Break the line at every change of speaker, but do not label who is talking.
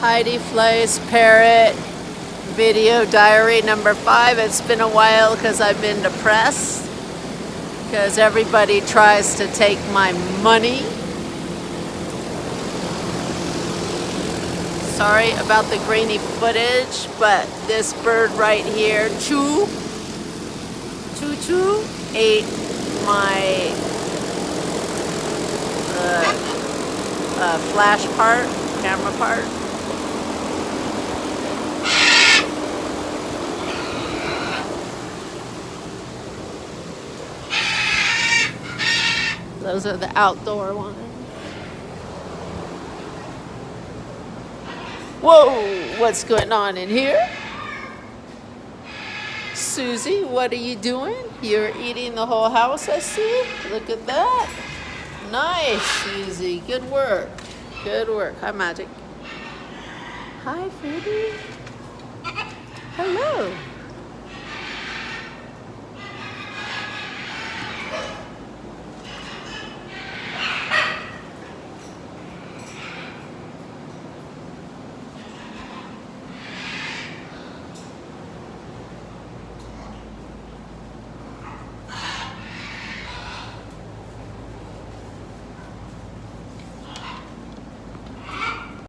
Heidi Fleiss parrot video diary number 5. It's been a while because I've been depressed because everybody tries to take my money. Sorry about the grainy footage, but this bird right here, Choo, ate my flash part, camera part. Those are the outdoor ones. Whoa, what's going on in here? Susie, what are you doing? You're eating the whole house, I see. Look at that. Nice, Susie. Good work. Good work. Hi, Magic. Hi, Freddie. Hello.